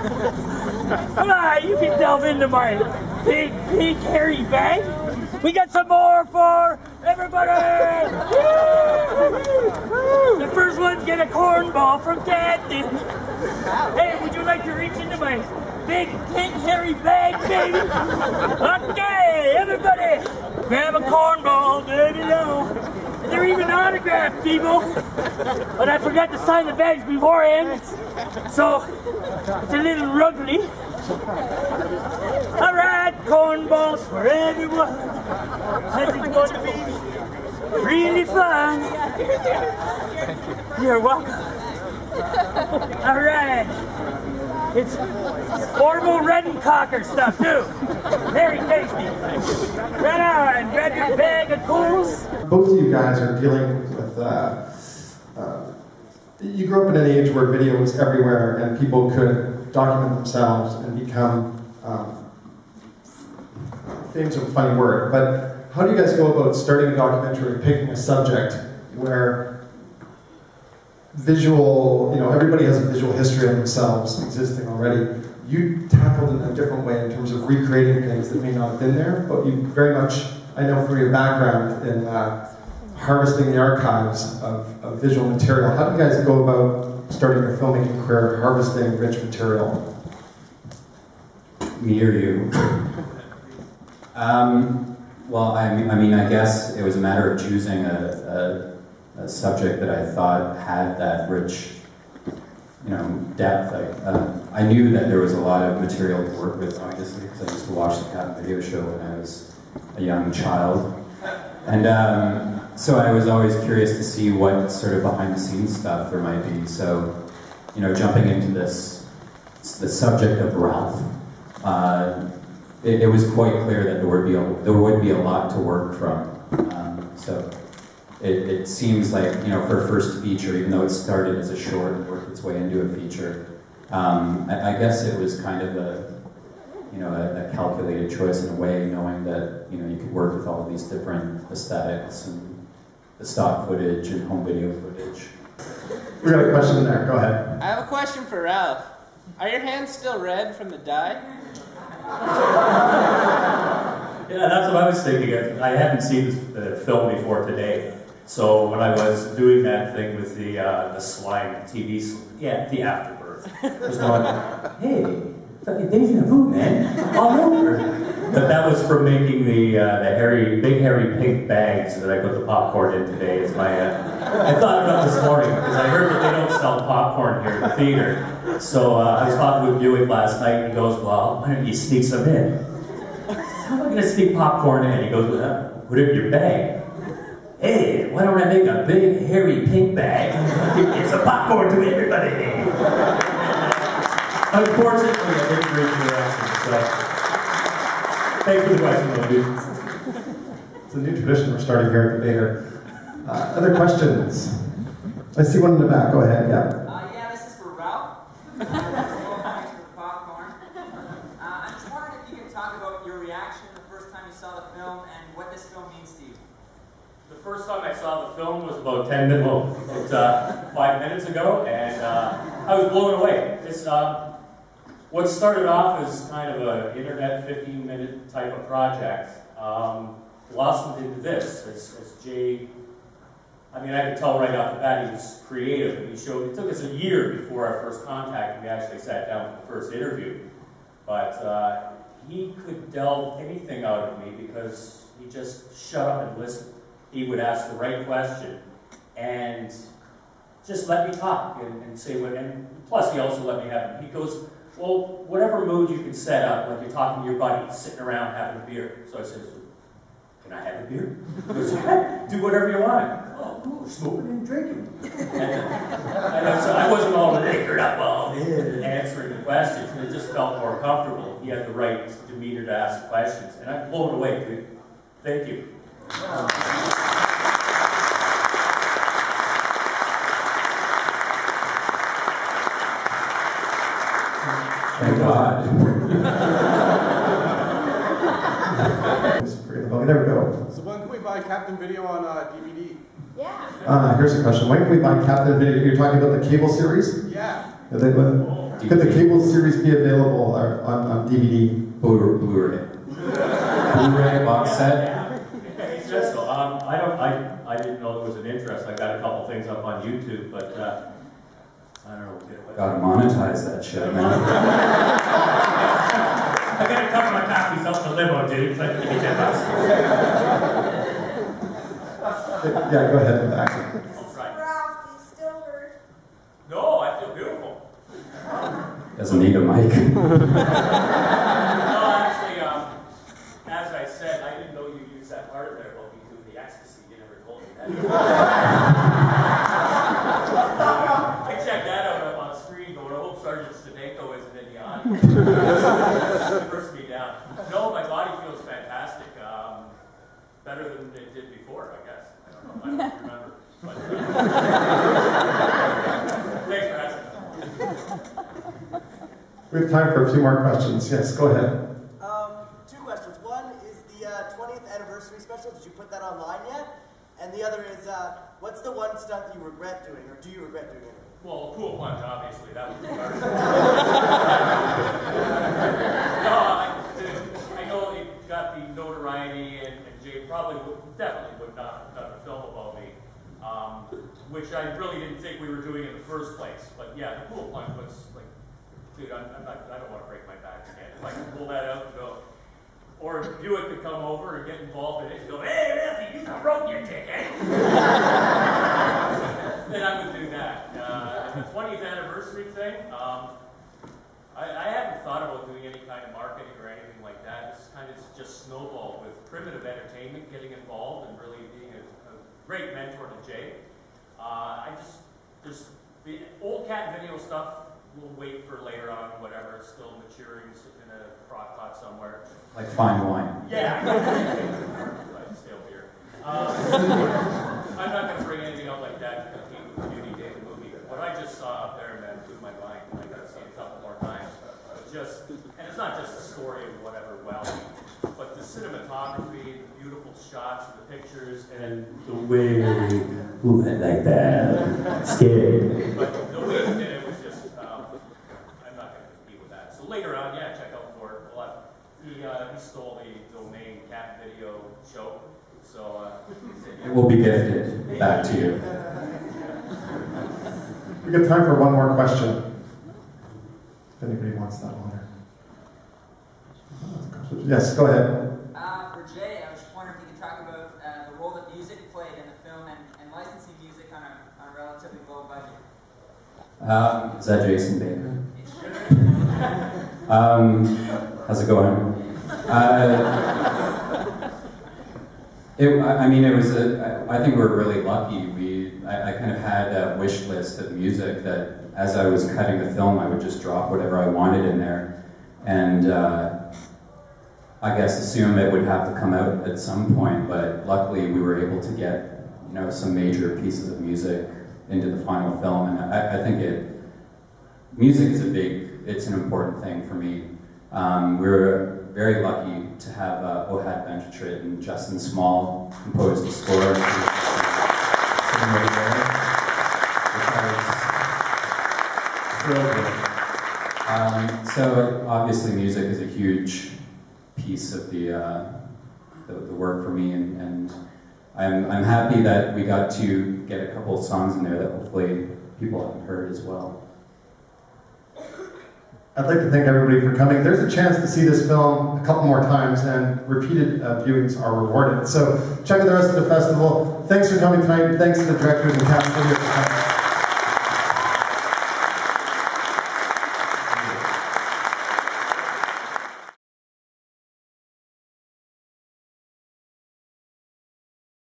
Alright, you can delve into my big, big, hairy bag. We got some more for everybody! The first one's get a cornball from Captain. Hey, would you like to reach into my big, pink, hairy bag, baby? Okay, everybody, grab a cornball, baby, no. They're even autographed, people. But I forgot to sign the bags beforehand, so it's a little ruggly. Alright, cornballs for everyone. This is going to be really fun. You're welcome. Alright. It's Orville Redencocker stuff, too. Very tasty. Right on, grab your bag of cools. Both of you guys are dealing with, you grew up in an age where video was everywhere and people could document themselves and become, fame's a funny word, but how do you guys go about starting a documentary, picking a subject where visual, everybody has a visual history of themselves existing already. You tackled it in a different way in terms of recreating things that may not have been there, but you very much, I know from your background in harvesting the archives of visual material. How do you guys go about starting your filmmaking career, harvesting rich material? Me or you? Well, I mean, I guess it was a matter of choosing a subject that I thought had that rich, depth. I knew that there was a lot of material to work with, obviously, because I used to watch the Cap'n video show when I was a young child. And so I was always curious to see what sort of behind-the-scenes stuff there might be. So, jumping into the subject of Ralph, it was quite clear that there would be a lot to work from. So it seems like, for a first feature, even though it started as a short and worked its way into a feature, I guess it was kind of a calculated choice in a way, knowing that, you could work with all of these different aesthetics and the stock footage and home video footage. We got a question there, go ahead. I have a question for Ralph. Are your hands still red from the dye? Yeah, that's what I was thinking. I hadn't seen the film before today. So when I was doing that thing with the slime TV, the afterbirth, I was going, hey, fucking deja vu, man, all over. But that was from making the big hairy pink bags that I put the popcorn in today. As my, I thought about this morning because I heard that they don't sell popcorn here in the theater. So I was talking with Buick last night, and he goes, well, why don't you sneak some in? How am I going to sneak popcorn in? He goes, well, put it in your bag. Hey, why don't I make a big, hairy, pink bag and get some popcorn to everybody? Unfortunately, I didn't reach the reaction, so thanks for the question, though, dude. It's a new tradition we're starting here at the Bader. Other questions? I see one in the back, go ahead, yeah. Yeah, this is for Ralph. Thanks for the popcorn. I'm just wondering if you could talk about your reaction the first time you saw the film and what this film means to you. The first time I saw the film was about 5 minutes ago, and I was blown away. It's, what started off as kind of an internet 15-minute type of project blossomed into this. As Jay, I mean, I could tell right off the bat he was creative. It took us a year before our first contact, and we actually sat down for the first interview. But he could delve anything out of me because he just shut up and listened. He would ask the right question and just let me talk and say what, and plus he also let me have it. He goes, well, whatever mood you can set up, like you're talking to your buddy, sitting around having a beer. So I said, can I have a beer? He goes, yeah, do whatever you want. Oh, cool, smoking and drinking. And so I wasn't all anchored up answering the questions, and it just felt more comfortable. He had the right demeanor to ask questions, and I'm blown away, dude. Thank you. Thank God. We never go. So when can we buy Cap'n video on DVD? Yeah. Here's a question. When can we buy Cap'n video? You're talking about the cable series? Yeah. Are they, Could the cable series be available on DVD? Blu-ray. Blu-ray box set? Hey, Jessica, I didn't know there was an interest. I got a couple things up on YouTube, but I don't know. Gotta monetize that shit, man. I got a couple of copies up the limo, dude. But give me $10. Yeah, go ahead and back. I'll try. Ralph, do you still hurt? No, I feel beautiful. Doesn't need a mic. No, actually, as I said, I didn't know you used that part of there about me doing the ecstasy. You never told me that. I checked that out up on screen going, I hope Sergeant Staneko isn't in the audience. First me down. No, my body feels fantastic. Better than it did before, I guess. I don't know. I don't remember. But, thanks for asking. We have time for a few more questions. Yes, go ahead. Two questions. One is the 20th anniversary special. Did you put that online yet? And the other is, what's the one stunt you regret doing, or do you regret doing it? Well, a pool plunge, obviously. That was the first. No, I know it got the notoriety, and Jay definitely would not have done a film about me, which I really didn't think we were doing in the first place. But yeah, the pool plunge was like, dude, I don't want to break my back again. If I can pull that out and go, or if Buick could come over and get involved in it and go, hey, Matthew, you broke your ticket. Then I would do that. The 20th anniversary thing, I hadn't thought about doing any kind of marketing or anything like that. It's kind of just snowballed with Primitive Entertainment getting involved and really being a great mentor to Jay. There's the old cat video stuff. We'll wait for later on, whatever. It's still maturing in a crock pot somewhere. Like fine wine. Yeah. Stale beer. I'm not going to bring anything out like that to compete with the Beauty Day the movie. What I just saw up there, man, blew my mind. I got to see it a couple more times. And it's not just a story of whatever, but the cinematography, the beautiful shots, the pictures, and the way, ooh, I like that. Scary. But the way he did it was just, I'm not going to compete with that. So later on, yeah, check out for it. He stole the domain Cat Video Show. So it will be gifted back to you. We got time for one more question. If anybody wants that one. Yes, go ahead. For Jay, I was just wondering if you could talk about the role that music played in the film and licensing music on a relatively low budget. Is that Jason Baker? How's it going? I think we're really lucky. I kind of had a wish list of music that as I was cutting the film, I would just drop whatever I wanted in there. And I guess assume it would have to come out at some point, but luckily we were able to get, some major pieces of music into the final film, and I think music is it's an important thing for me. We were very lucky to have Ohad Benchetrit and Justin Small compose the score. Sitting right there, which I was thrilled with. So obviously music is a huge piece of the work for me, and I'm happy that we got to get a couple of songs in there that hopefully people haven't heard as well. I'd like to thank everybody for coming. There's a chance to see this film a couple more times, and repeated viewings are rewarded. So check out the rest of the festival. Thanks for coming tonight. Thanks to the directors and cast for coming.